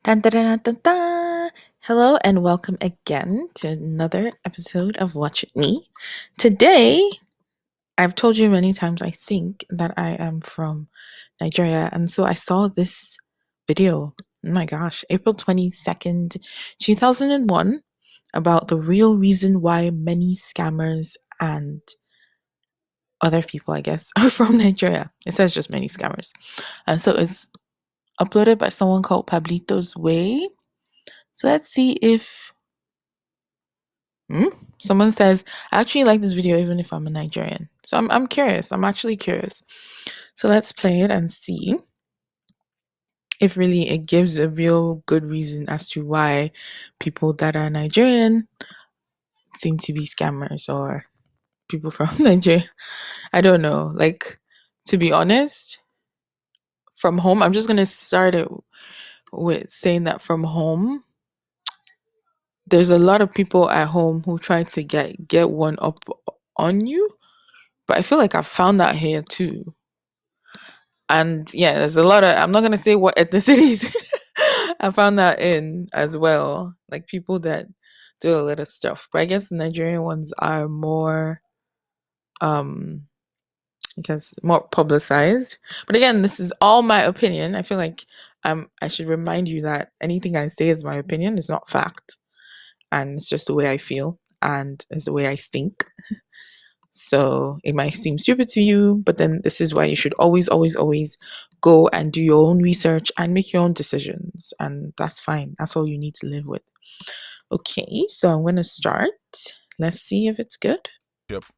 Dun, dun, dun, dun, dun. Hello and welcome again to another episode of Watch It Me. Today, I've told you many times, I think, that I am from Nigeria. And so I saw this video, oh my gosh, April 22nd, 2001, about the real reason why many scammers and other people, I guess, are from Nigeria. It says just many scammers. And so it's uploaded by someone called Pablito's Way. So let's see if Hmm? Someone says, I actually like this video even if I'm a Nigerian. So I'm curious. I'm actually curious. So let's play it and see if really it gives a real good reason as to why people that are Nigerian seem to be scammers or people from Nigeria. I don't know. Like, to be honest, from home, I'm just going to start it with saying that from home, there's a lot of people at home who try to get one up on you. But I feel like I've found that here too. And yeah, there's a lot of, I'm not going to say what ethnicities I found that in as well. Like people that do a lot of stuff. But I guess the Nigerian ones are more, um, I guess, more publicized. But again, this is all my opinion. I feel like I should remind you that anything I say is my opinion. It's not fact. And it's just the way I feel and it's the way I think. So it might seem stupid to you, but then this is why you should always, always, always go and do your own research and make your own decisions. And that's fine. That's all you need to live with. Okay, so I'm going to start. Let's see if it's good.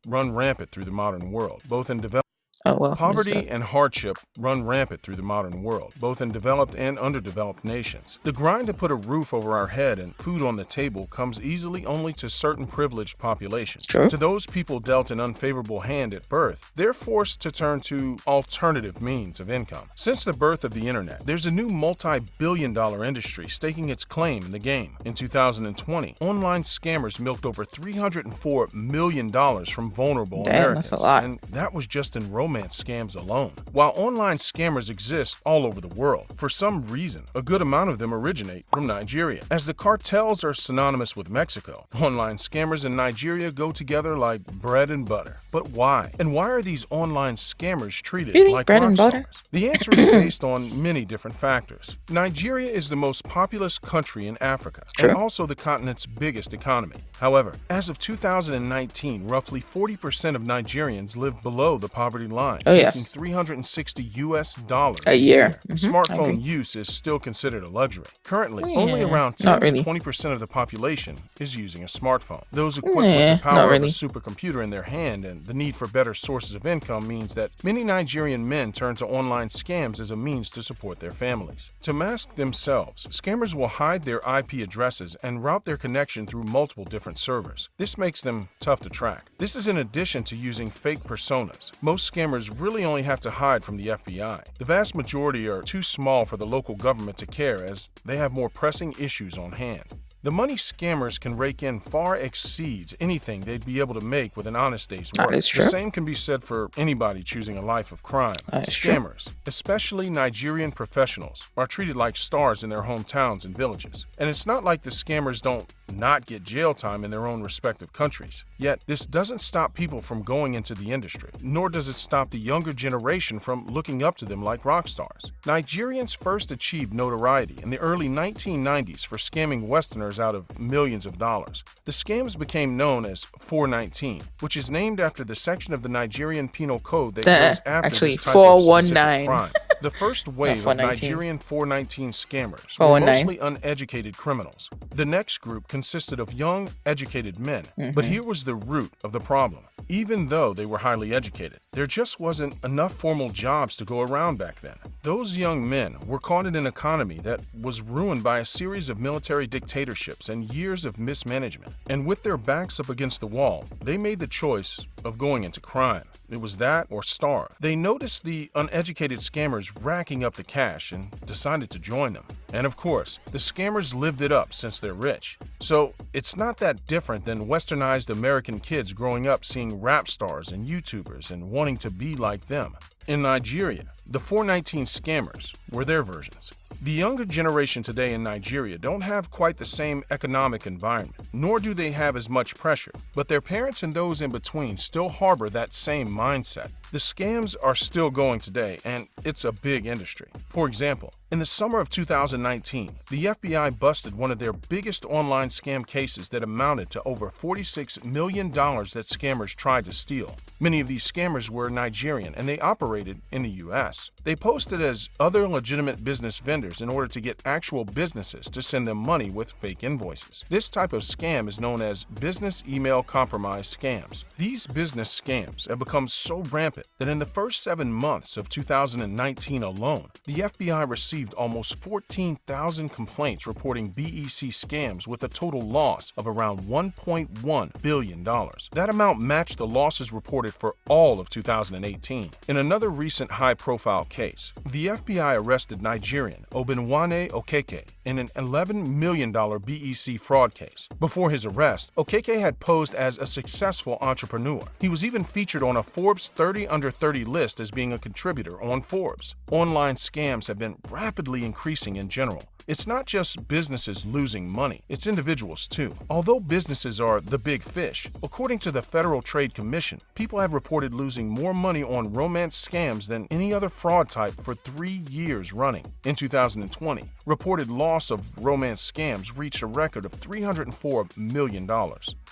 Run rampant through the modern world, both in developed. Oh, well. Poverty and hardship run rampant through the modern world, both in developed and underdeveloped nations. The grind to put a roof over our head and food on the table comes easily only to certain privileged populations. True. To those people dealt an unfavorable hand at birth, they're forced to turn to alternative means of income. Since the birth of the internet, there's a new multi-billion-dollar industry staking its claim in the game. In 2020, online scammers milked over $304 million from vulnerable Americans. That's a lot. And that was just in romance scams alone. While online scammers exist all over the world, for some reason, a good amount of them originate from Nigeria. As the cartels are synonymous with Mexico, online scammers in Nigeria go together like bread and butter. But why? And why are these online scammers treated like bread rock and butter? stars? The answer is based on many different factors. Nigeria is the most populous country in Africa, and also the continent's biggest economy. However, as of 2019, roughly 40% of Nigerians live below the poverty line, making $360 a year. Smartphone use is still considered a luxury. Currently, only around 10 to 20% of the population is using a smartphone. Those equipped with the power of a supercomputer in their hand and the need for better sources of income means that many Nigerian men turn to online scams as a means to support their families. To mask themselves, scammers will hide their IP addresses and route their connection through multiple different servers. This makes them tough to track. This is in addition to using fake personas. Most scammers really only have to hide from the FBI. The vast majority are too small for the local government to care as they have more pressing issues on hand. The money scammers can rake in far exceeds anything they'd be able to make with an honest day's work. That is true. The same can be said for anybody choosing a life of crime. Scammers, especially Nigerian professionals, are treated like stars in their hometowns and villages. And it's not like the scammers don't not get jail time in their own respective countries. Yet, this doesn't stop people from going into the industry, nor does it stop the younger generation from looking up to them like rock stars. Nigerians first achieved notoriety in the early 1990s for scamming Westerners out of millions of dollars. The scams became known as 419, which is named after the section of the Nigerian Penal Code that goes after this type of specific crime. The first wave of Nigerian 419 scammers were mostly uneducated criminals. The next group consisted of young, educated men. But here was the root of the problem. Even though they were highly educated, there just wasn't enough formal jobs to go around back then. Those young men were caught in an economy that was ruined by a series of military dictatorships and years of mismanagement. And with their backs up against the wall, they made the choice of going into crime. It was that or starve. They noticed the uneducated scammers racking up the cash and decided to join them. And of course, the scammers lived it up since they're rich. So it's not that different than westernized American kids growing up seeing rap stars and YouTubers and wanting to be like them. In Nigeria, the 419 scammers were their versions. The younger generation today in Nigeria don't have quite the same economic environment, nor do they have as much pressure, but their parents and those in between still harbor that same mindset. The scams are still going today, and it's a big industry. For example, in the summer of 2019, the FBI busted one of their biggest online scam cases that amounted to over $46 million that scammers tried to steal. Many of these scammers were Nigerian, and they operated in the U.S. They posted as other legitimate business vendors in order to get actual businesses to send them money with fake invoices. This type of scam is known as business email compromise scams. These business scams have become so rampant that in the first 7 months of 2019 alone, the FBI received almost 14,000 complaints reporting BEC scams with a total loss of around $1.1 billion. That amount matched the losses reported for all of 2018. In another recent high-profile case, the FBI arrested Nigerian Obinwane Okeke in an $11 million BEC fraud case. Before his arrest, Okeke had posed as a successful entrepreneur. He was even featured on a Forbes 30 Under 30 list as being a contributor on Forbes. Online scams have been rapidly increasing in general. It's not just businesses losing money, it's individuals too. Although businesses are the big fish, according to the Federal Trade Commission, people have reported losing more money on romance scams than any other fraud type for 3 years running. In 2020, reported loss of romance scams reached a record of $304 million.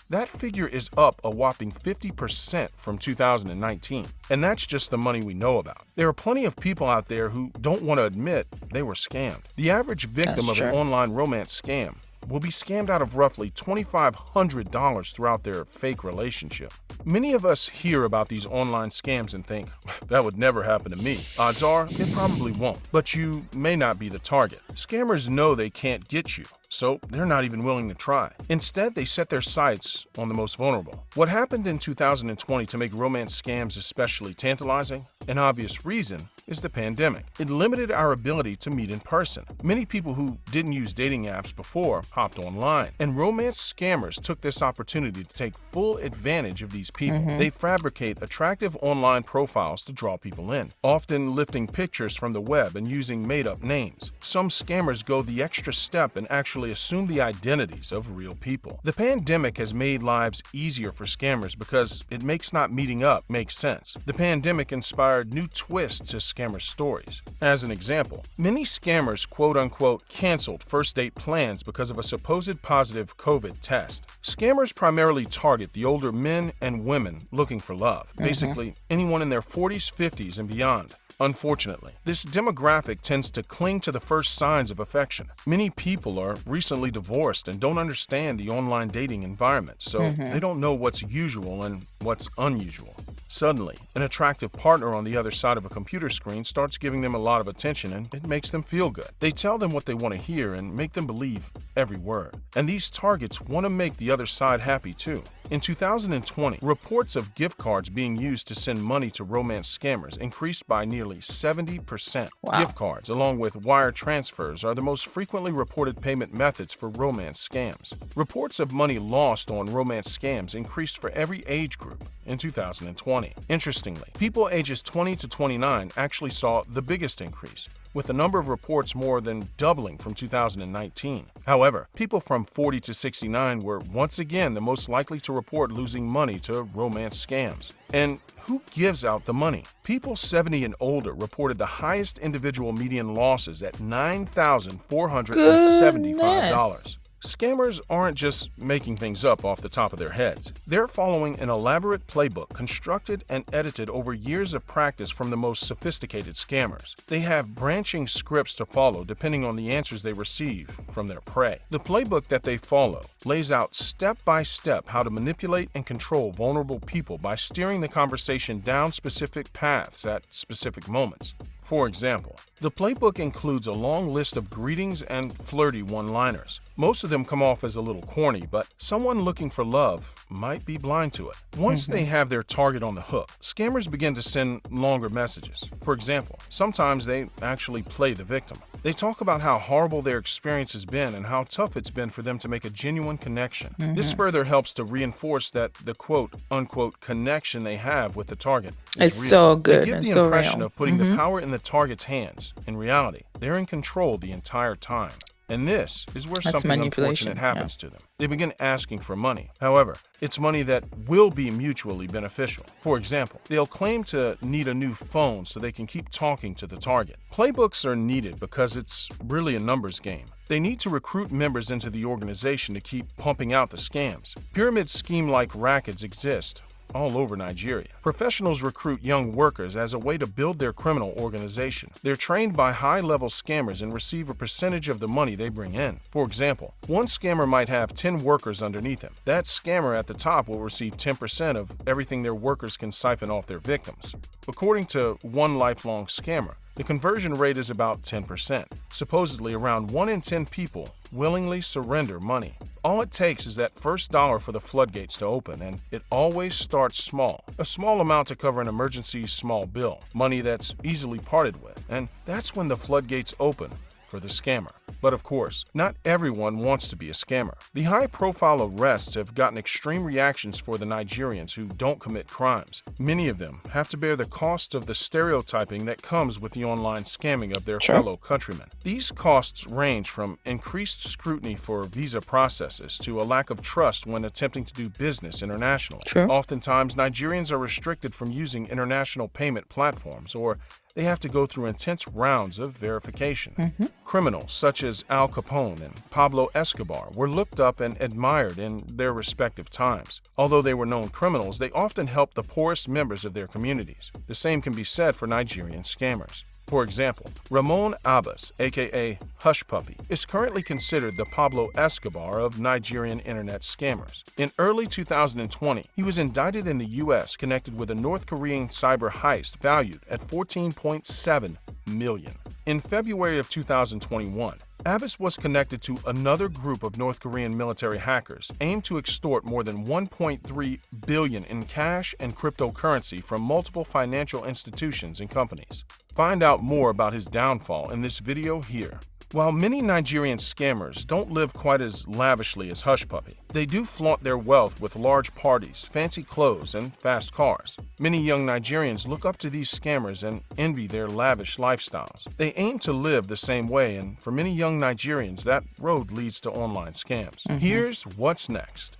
That figure is up a whopping 50% from 2019. And that's just the money we know about. There are plenty of people out there who don't want to admit they were scammed. The average victim of an online romance scam will be scammed out of roughly $2,500 throughout their fake relationship. Many of us hear about these online scams and think, that would never happen to me. Odds are, it probably won't. But you may not be the target. Scammers know they can't get you, so they're not even willing to try. Instead, they set their sights on the most vulnerable. What happened in 2020 to make romance scams especially tantalizing? An obvious reason is the pandemic. It limited our ability to meet in person. Many people who didn't use dating apps before hopped online, and romance scammers took this opportunity to take full advantage of these people. They fabricate attractive online profiles to draw people in, often lifting pictures from the web and using made-up names. Some scammers go the extra step and actually assume the identities of real people. The pandemic has made lives easier for scammers because it makes not meeting up make sense. The pandemic inspired new twists to scammer stories. As an example, many scammers quote-unquote canceled first date plans because of a supposed positive COVID test. Scammers primarily target the older men and women looking for love, basically anyone in their 40s, 50s, and beyond. Unfortunately, this demographic tends to cling to the first signs of affection. Many people are recently divorced and don't understand the online dating environment, so they don't know what's usual and what's unusual. Suddenly, an attractive partner on the other side of a computer screen starts giving them a lot of attention, and it makes them feel good. They tell them what they want to hear and make them believe every word. And these targets want to make the other side happy too. In 2020, reports of gift cards being used to send money to romance scammers increased by nearly 70%. Wow. Gift cards, along with wire transfers, are the most frequently reported payment methods for romance scams. Reports of money lost on romance scams increased for every age group in 2020. Interestingly, people ages 20 to 29 actually saw the biggest increase, with the number of reports more than doubling from 2019. However, people from 40 to 69 were once again the most likely to report losing money to romance scams. And who gives out the money? People 70 and older reported the highest individual median losses at $9,475. Scammers aren't just making things up off the top of their heads. They're following an elaborate playbook constructed and edited over years of practice from the most sophisticated scammers. They have branching scripts to follow depending on the answers they receive from their prey. The playbook that they follow lays out step by step how to manipulate and control vulnerable people by steering the conversation down specific paths at specific moments. For example, the playbook includes a long list of greetings and flirty one-liners. Most of them come off as a little corny, but someone looking for love might be blind to it. Once they have their target on the hook, scammers begin to send longer messages. For example, sometimes they actually play the victim. They talk about how horrible their experience has been and how tough it's been for them to make a genuine connection. This Mm-hmm. further helps to reinforce that the quote unquote connection they have with the target is It's real. so They good give and the so impression real. of putting the Mm-hmm. power in the target's hands. In reality, they're in control the entire time. And this is where That's something unfortunate manipulation. Yeah. happens to them. They begin asking for money. However, it's money that will be mutually beneficial. For example, they'll claim to need a new phone so they can keep talking to the target. Playbooks are needed because it's really a numbers game. They need to recruit members into the organization to keep pumping out the scams. Pyramid scheme-like rackets exist all over Nigeria. Professionals recruit young workers as a way to build their criminal organization. They're trained by high-level scammers and receive a percentage of the money they bring in. For example, one scammer might have 10 workers underneath him. That scammer at the top will receive 10% of everything their workers can siphon off their victims. According to one lifelong scammer, the conversion rate is about 10%. Supposedly, around 1 in 10 people willingly surrender money. All it takes is that first dollar for the floodgates to open, and it always starts small. A small amount to cover an emergency small bill, money that's easily parted with, and that's when the floodgates open for the scammer. But of course, not everyone wants to be a scammer. The high-profile arrests have gotten extreme reactions for the Nigerians who don't commit crimes. Many of them have to bear the cost of the stereotyping that comes with the online scamming of their Sure. fellow countrymen. These costs range from increased scrutiny for visa processes to a lack of trust when attempting to do business internationally. True. Oftentimes, Nigerians are restricted from using international payment platforms, or they have to go through intense rounds of verification. Mm-hmm. Criminals such as Al Capone and Pablo Escobar were looked up and admired in their respective times. Although they were known criminals, they often helped the poorest members of their communities. The same can be said for Nigerian scammers. For example, Ramon Abbas, aka Hush Puppy, is currently considered the Pablo Escobar of Nigerian internet scammers. In early 2020, he was indicted in the US connected with a North Korean cyber heist valued at $14.7 million. In February of 2021, Abbas was connected to another group of North Korean military hackers aimed to extort more than $1.3 billion in cash and cryptocurrency from multiple financial institutions and companies. Find out more about his downfall in this video here. While many Nigerian scammers don't live quite as lavishly as Hush Puppy, they do flaunt their wealth with large parties, fancy clothes, and fast cars. Many young Nigerians look up to these scammers and envy their lavish lifestyles. They aim to live the same way, and for many young Nigerians, that road leads to online scams. Mm-hmm. Here's what's next.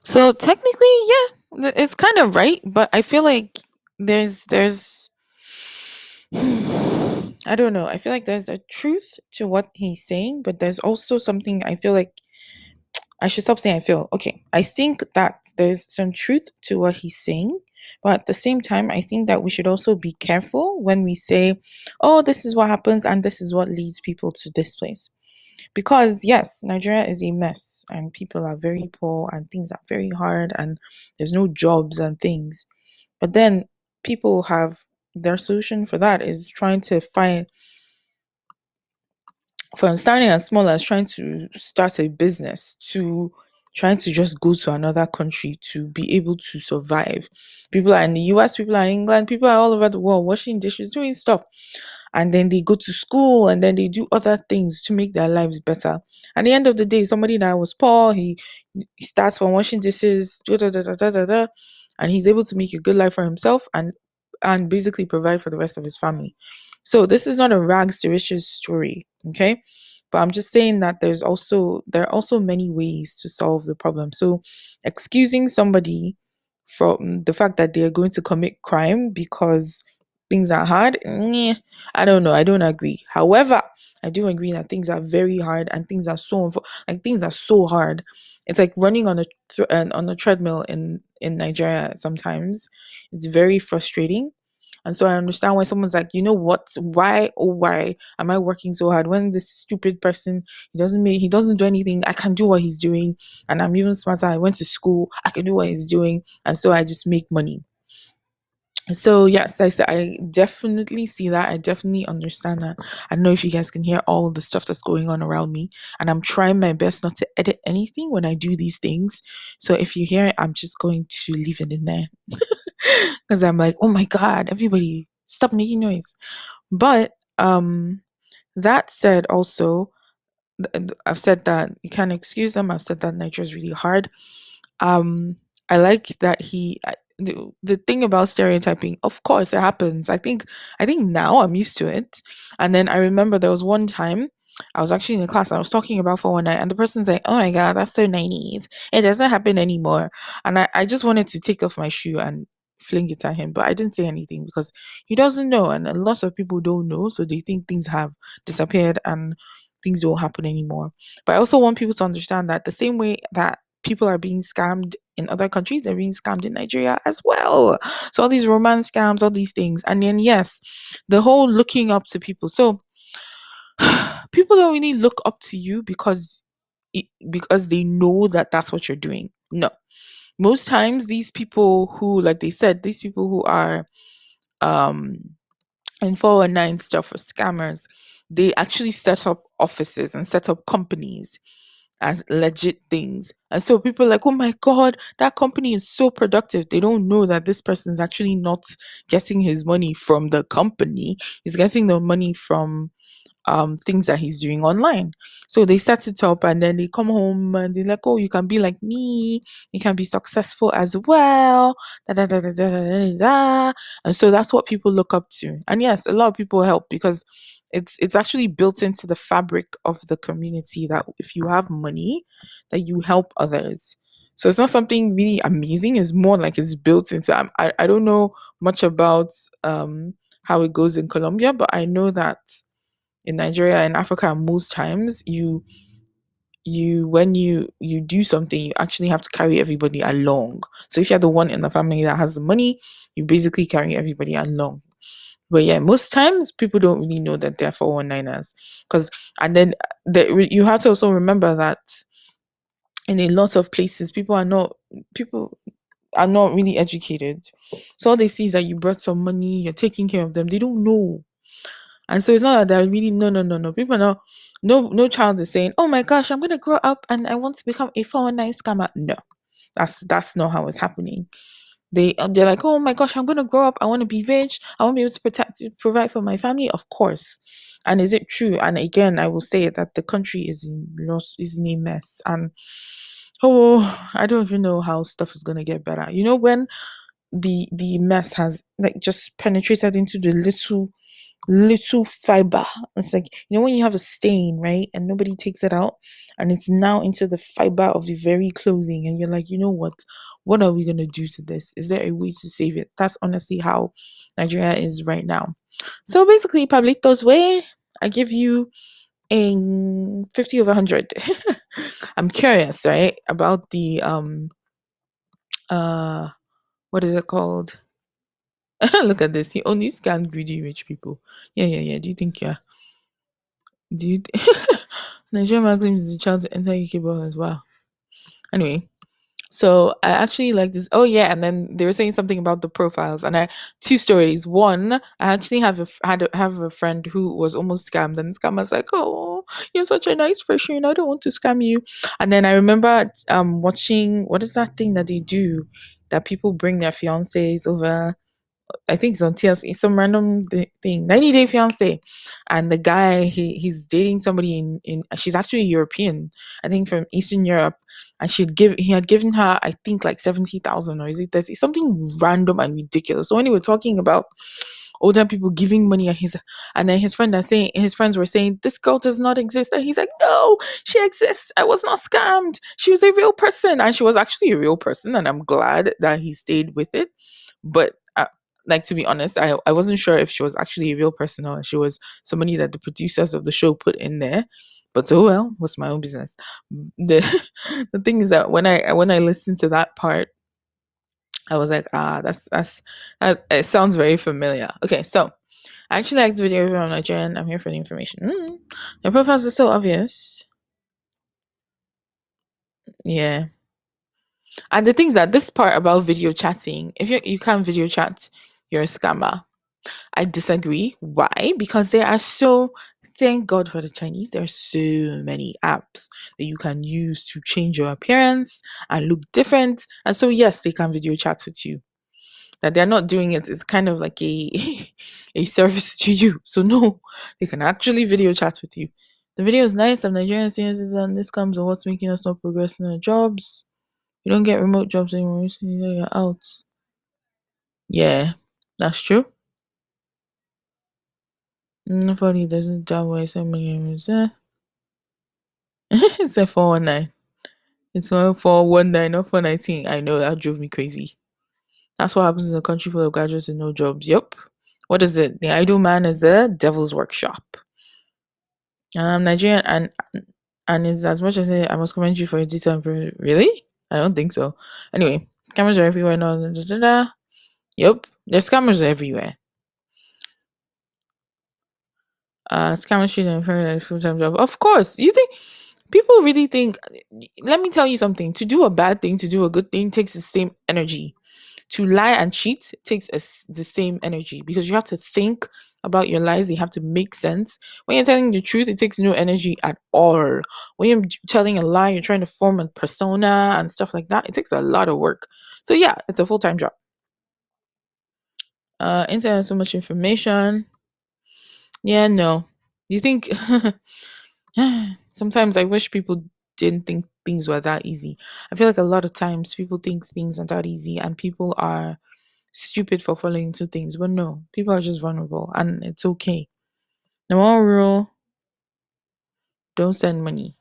So technically, yeah, it's kind of right, but I feel like there's I don't know. I feel like there's a truth to what he's saying, but there's also something I feel like I should stop saying I feel. Okay, I think that there's some truth to what he's saying, but at the same time, I think that we should also be careful when we say, "Oh, this is what happens and this is what leads people to this place." Because yes, Nigeria is a mess and people are very poor and things are very hard and there's no jobs and things. But then people have their solution for that is trying to find from starting as small as trying to start a business to trying to just go to another country to be able to survive. People are in the US, people are in England, people are all over the world washing dishes, doing stuff. And then they go to school and then they do other things to make their lives better. At the end of the day, somebody that was poor, he starts from washing dishes, da, da, da, da, da, da, da, and he's able to make a good life for himself and basically provide for the rest of his family. So this is not a rags to riches story, okay? But I'm just saying that there are also many ways to solve the problem. So excusing somebody from the fact that they are going to commit crime because things are hard, I don't know. I don't agree. However, I do agree that things are very hard and things are like things are so hard. It's like running on on a treadmill in Nigeria. Sometimes it's very frustrating, and so I understand why someone's like, you know what? Why, oh why am I working so hard when this stupid person, he doesn't do anything. I can do what he's doing, and I'm even smarter. I went to school. I can do what he's doing, and so I just make money. So yes, I definitely see that. I definitely understand that. I don't know if you guys can hear all the stuff that's going on around me, and I'm trying my best not to edit anything when I do these things. So if you hear it, I'm just going to leave it in there because I'm like, oh my god, everybody. Stop making noise. But that said, also, I've said that you can't excuse them. I've said that Nigeria is really hard. um I like that the thing about stereotyping, of course it happens. I think now I'm used to it. And then I remember there was one time I was actually in a class, I was talking about 419, and the person's like, oh my god, that's so 90s, it doesn't happen anymore. And I just wanted to take off my shoe and fling it at him, but I didn't say anything because he doesn't know, and a lot of people don't know, so they think things have disappeared and things don't happen anymore. But I also want people to understand that the same way that people are being scammed in other countries, they're being scammed in Nigeria as well. So all these romance scams, all these things. And then yes, the whole looking up to people. So people don't really look up to you because they know that that's what you're doing. No. Most times these people who, like they said, these people who are um in 419 stuff for scammers, they actually set up offices and set up companies as legit things. And so people are like, oh my God, that company is so productive. They don't know that this person is actually not getting his money from the company. He's getting the money from things that he's doing online. So they set it up and then they come home and they're like, oh, you can be like me, you can be successful as well. Da, da, da, da, da, da, da, da. And so that's what people look up to. And yes, a lot of people help because it's actually built into the fabric of the community that if you have money, that you help others. So it's not something really amazing. It's more like it's built into. I don't know much about how it goes in Colombia, but I know that in Nigeria and Africa, most times you when you do something, you actually have to carry everybody along. So if you're the one in the family that has the money, you basically carry everybody along. But yeah, most times people don't really know that they're 419ers. Because and then you have to also remember that in a lot of places people are not really educated. So all they see is that you brought some money, you're taking care of them. They don't know. And so it's not that they're really no, no, no, no. People know no child is saying, oh my gosh, I'm gonna grow up and I want to become a 419 scammer. No, that's not how it's happening. They're like, oh my gosh, I'm gonna grow up. I want to be rich. I want to be able to provide for my family. Of course. And is it true? And again, I will say that the country is in a mess. And oh, I don't even know how stuff is gonna get better. You know, when the mess has like just penetrated into the little fiber. It's like, you know, when you have a stain, right? And nobody takes it out and it's now into the fiber of the very clothing. And you're like, you know what? What are we going to do to this? Is there a way to save it? That's honestly how Nigeria is right now. So basically, Pablito's way, I give you a 50 over 100. I'm curious, right? About the, uh, what is it called? Look at this. He only scanned greedy rich people. Yeah, yeah, yeah. Do you think, yeah? Do you Nigerian man claims the child to enter UK borders? Wow. Anyway, so I actually like this. Oh yeah, and then they were saying something about the profiles, and I two stories. One, I actually have a friend who was almost scammed, and the scammer's like, "Oh, you're such a nice person. I don't want to scam you." And then I remember watching, what is that thing that they do that people bring their fiancés over? I think it's on TLC, some random thing, 90 Day Fiance. And the guy, he's dating somebody in she's actually European, I think from Eastern Europe. And he had given her, I think, like 70,000, or is it 30, something random and ridiculous. So when we were talking about older people giving money, and then his friends were saying, this girl does not exist. And he's like, no, she exists. I was not scammed. She was a real person. And she was actually a real person. And I'm glad that he stayed with it. But like, to be honest, I wasn't sure if she was actually a real person or she was somebody that the producers of the show put in there. But oh well, what's my own business? The the thing is that when I listened to that part, I was like, that it sounds very familiar. Okay, so I actually like the video from Nigerian. I'm here for the information. Your profiles are so obvious. Yeah. And the thing is that this part about video chatting, if you can't video chat, you're a scammer. I disagree. Why? Because thank God for the Chinese, there are so many apps that you can use to change your appearance and look different. And so, yes, they can video chat with you. that they're not doing it is kind of like a a service to you. So no, they can actually video chat with you. The video is nice of Nigerian seniors and this comes of what's making us not progress in our jobs. You don't get remote jobs anymore. So you're out. Yeah, that's true. Nobody doesn't job where so many years. It's a 419. It's 419, not 419. I know that drove me crazy. That's what happens in a country full of graduates and no jobs. Yep. What is it? The idle man is the devil's workshop. Nigerian and is as much as I must commend you for your detail improvement. Really? I don't think so. Anyway, cameras are everywhere now. Da, da, da, da. Yep, there's cameras everywhere. Scammer shooting and a full-time job. Of course. You think people really think? Let me tell you something. To do a bad thing, to do a good thing, takes the same energy. To lie and cheat takes the same energy because you have to think about your lies. They have to make sense. When you're telling the truth, it takes no energy at all. When you're telling a lie, you're trying to form a persona and stuff like that. It takes a lot of work. So yeah, it's a full-time job. Internet has so much information. Yeah, no. You think sometimes I wish people didn't think things were that easy. I feel like a lot of times people think things are that easy and people are stupid for falling into things. But no, people are just vulnerable and it's okay. Number one rule, don't send money.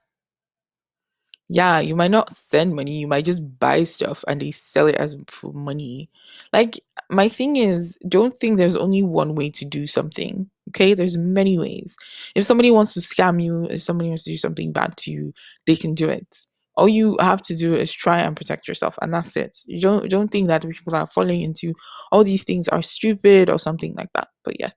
Yeah, you might not send money, you might just buy stuff and they sell it as for money. Like my thing is, don't think there's only one way to do something. Okay, there's many ways. If somebody wants to scam you, if somebody wants to do something bad to you, they can do it. All you have to do is try and protect yourself, and that's it. You don't think that the people that are falling into all these things are stupid or something like that. But yeah.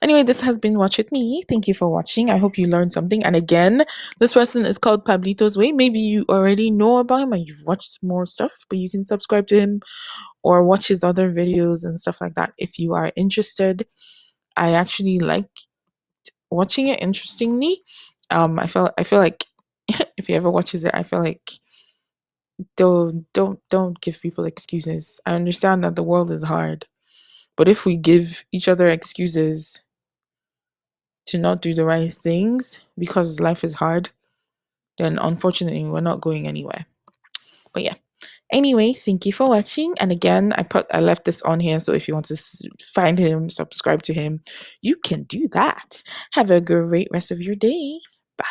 Anyway, this has been Watch With Me. Thank you for watching. I hope you learned something. And again, this person is called Pablito's Way. Maybe you already know about him and you've watched more stuff, but you can subscribe to him or watch his other videos and stuff like that if you are interested. I actually like watching it. Interestingly, I feel like if he ever watches it, I feel like don't give people excuses. I understand that the world is hard, but if we give each other excuses to not do the right things because life is hard, then unfortunately we're not going anywhere. But yeah. Anyway, thank you for watching. And again, I left this on here, so if you want to find him, subscribe to him, you can do that. Have a great rest of your day. Bye.